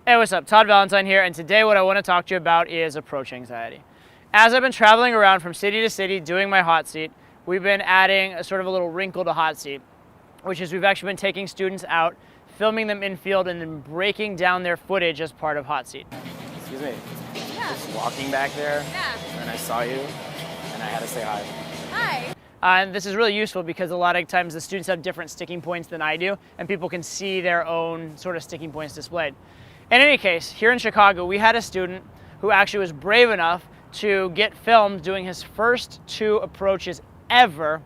Hey, what's up? Todd Valentine here, and today what I want to talk to you about is approach anxiety. As I've been traveling around from city to city doing my hot seat, we've been adding a sort of a little wrinkle to hot seat, which is we've actually been taking students out, filming them in field, and then breaking down their footage as part of hot seat. Excuse me. Yeah. Just walking back there, Yeah. and I saw you, and I had to say hi. Hi. And this is really useful because a lot of times the students have different sticking points than I do, and people can see their own sort of sticking points displayed. In any case, here in Chicago, we had a student who actually was brave enough to get filmed doing his first 2 approaches ever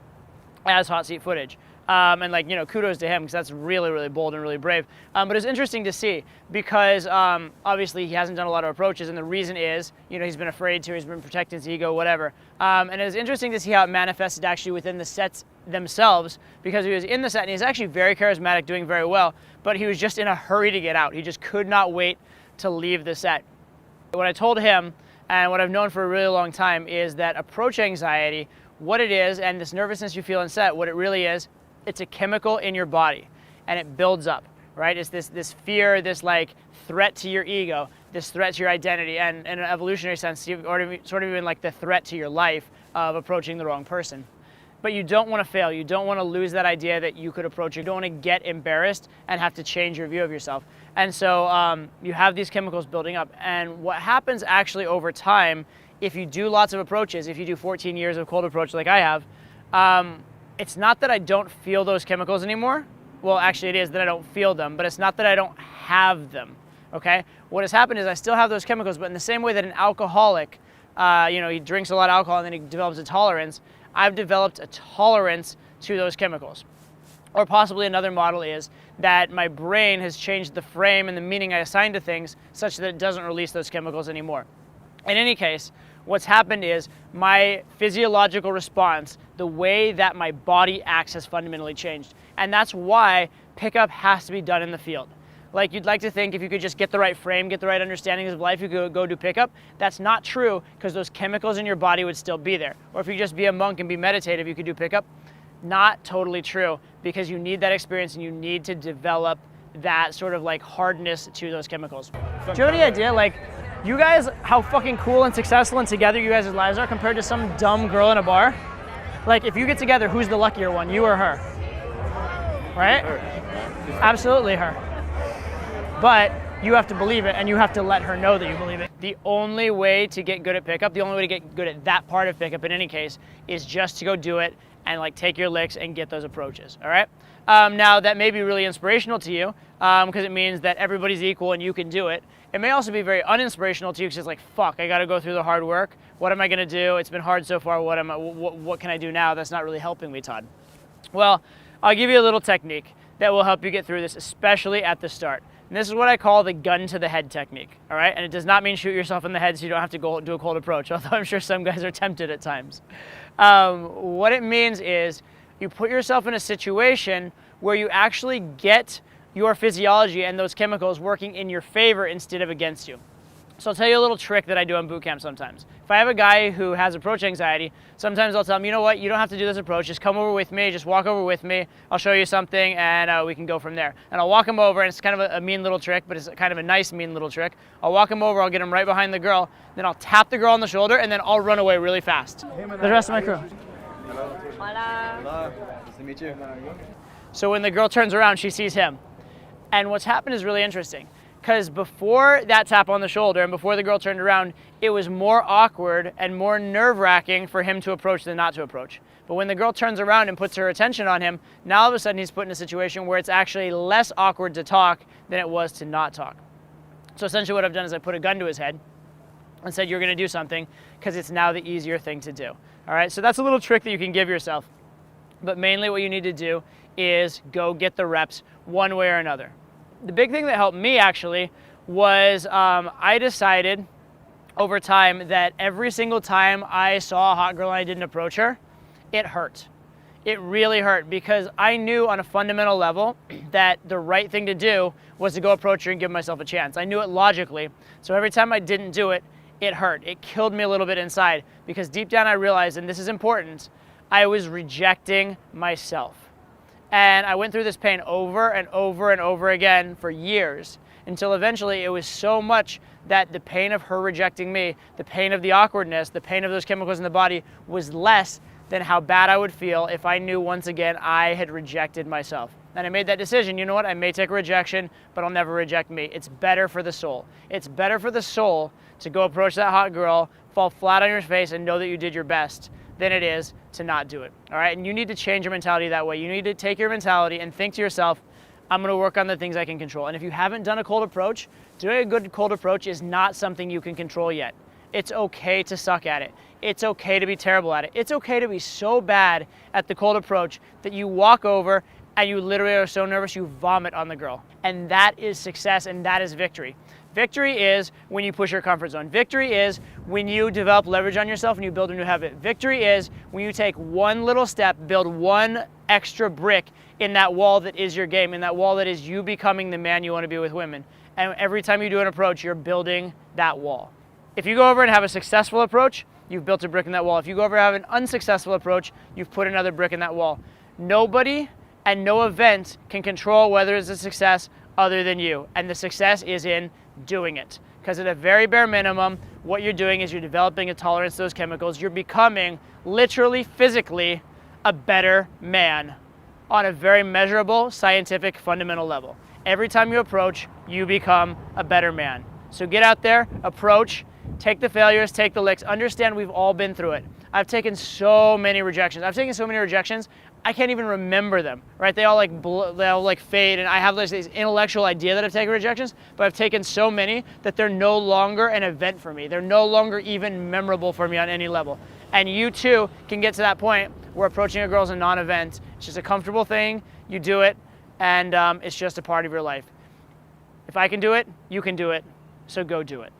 as hot seat footage. And kudos to him because that's really, really bold and really brave. But it's interesting to see because obviously he hasn't done a lot of approaches, and the reason is, he's been afraid to, he's been protecting his ego, whatever. And it was interesting to see how it manifested actually within the sets themselves, because he was in the set and he's actually very charismatic, doing very well, but he was just in a hurry to get out. He just could not wait to leave the set. What I told him, and what I've known for a really long time, is that approach anxiety, what it is, and this nervousness you feel on set, what it really is, it's a chemical in your body, and it builds up, right? It's this fear, this like threat to your ego, this threat to your identity, and in an evolutionary sense, or sort of even like the threat to your life of approaching the wrong person. But you don't want to fail. You don't want to lose that idea that you could approach. You don't want to get embarrassed and have to change your view of yourself. And so you have these chemicals building up. And what happens actually over time, if you do lots of approaches, if you do 14 years of cold approach like I have, it's not that I don't feel those chemicals anymore. Well, actually it is that I don't feel them, but it's not that I don't have them, okay? What has happened is I still have those chemicals, but in the same way that an alcoholic, he drinks a lot of alcohol and then he develops a tolerance, I've developed a tolerance to those chemicals. Or possibly another model is that my brain has changed the frame and the meaning I assign to things such that it doesn't release those chemicals anymore. In any case, what's happened is my physiological response, the way that my body acts, has fundamentally changed. And that's why pickup has to be done in the field. Like, you'd like to think if you could just get the right frame, get the right understandings of life, you could go do pickup. That's not true, because those chemicals in your body would still be there. Or if you just be a monk and be meditative, you could do pickup. Not totally true, because you need that experience and you need to develop that sort of like hardness to those chemicals. Do you have any idea, like, you guys, how fucking cool and successful and together you guys' lives are compared to some dumb girl in a bar? Like, if you get together, who's the luckier one, you or her? Right? Absolutely her. But you have to believe it, and you have to let her know that you believe it. The only way to get good at pickup, the only way to get good at that part of pickup in any case, is just to go do it and like take your licks and get those approaches, all right? Now, that may be really inspirational to you because it means that everybody's equal and you can do it. It may also be very uninspirational to you because it's like, fuck, I gotta go through the hard work. What am I gonna do? It's been hard so far. What can I do now? That's not really helping me, Todd. Well, I'll give you a little technique that will help you get through this, especially at the start. And this is what I call the gun to the head technique, all right? And it does not mean shoot yourself in the head so you don't have to go do a cold approach, although I'm sure some guys are tempted at times. What it means is you put yourself in a situation where you actually get your physiology and those chemicals working in your favor instead of against you. So I'll tell you a little trick that I do on boot camp sometimes. If I have a guy who has approach anxiety, sometimes I'll tell him, you know what, you don't have to do this approach, just come over with me, just walk over with me, I'll show you something, and we can go from there. And I'll walk him over, and it's kind of a mean little trick, but it's kind of a nice mean little trick. I'll walk him over, I'll get him right behind the girl, then I'll tap the girl on the shoulder, and then I'll run away really fast. The rest of my crew. Hola. Hello. Nice to meet you. So when the girl turns around, she sees him. And what's happened is really interesting. Because before that tap on the shoulder and before the girl turned around, it was more awkward and more nerve-wracking for him to approach than not to approach. But when the girl turns around and puts her attention on him, now all of a sudden he's put in a situation where it's actually less awkward to talk than it was to not talk. So essentially what I've done is I put a gun to his head and said, you're gonna do something, because it's now the easier thing to do. All right, so that's a little trick that you can give yourself. But mainly what you need to do is go get the reps one way or another. The big thing that helped me actually was I decided over time that every single time I saw a hot girl and I didn't approach her, it hurt. It really hurt, because I knew on a fundamental level that the right thing to do was to go approach her and give myself a chance. I knew it logically. So every time I didn't do it, it hurt. It killed me a little bit inside, because deep down I realized, and this is important, I was rejecting myself. And I went through this pain over and over and over again for years, until eventually it was so much that the pain of her rejecting me, the pain of the awkwardness, the pain of those chemicals in the body was less than how bad I would feel if I knew once again I had rejected myself. And I made that decision. You know what? I may take a rejection, but I'll never reject me. It's better for the soul. It's better for the soul to go approach that hot girl, fall flat on your face, and know that you did your best than it is to not do it. All right? And you need to change your mentality that way. You need to take your mentality and think to yourself, I'm going to work on the things I can control. And if you haven't done a cold approach, doing a good cold approach is not something you can control yet. It's okay to suck at it. It's okay to be terrible at it. It's okay to be so bad at the cold approach that you walk over and you literally are so nervous you vomit on the girl. And that is success, and that is victory. Victory is when you push your comfort zone. Victory is when you develop leverage on yourself and you build a new habit. Victory is when you take one little step, build one extra brick in that wall that is your game, in that wall that is you becoming the man you want to be with women. And every time you do an approach, you're building that wall. If you go over and have a successful approach, you've built a brick in that wall. If you go over and have an unsuccessful approach, you've put another brick in that wall. Nobody and no event can control whether it's a success other than you. And the success is in doing it. Because at a very bare minimum, what you're doing is you're developing a tolerance to those chemicals. You're becoming, literally, physically, a better man on a very measurable, scientific, fundamental level. Every time you approach, you become a better man. So get out there, approach, take the failures, take the licks. Understand we've all been through it. I've taken so many rejections. I can't even remember them, right? They all fade, and I have this intellectual idea that I've taken rejections, but I've taken so many that they're no longer an event for me. They're no longer even memorable for me on any level. And you too can get to that point where approaching a girl is a non-event. It's just a comfortable thing, you do it, and it's just a part of your life. If I can do it, you can do it, so go do it.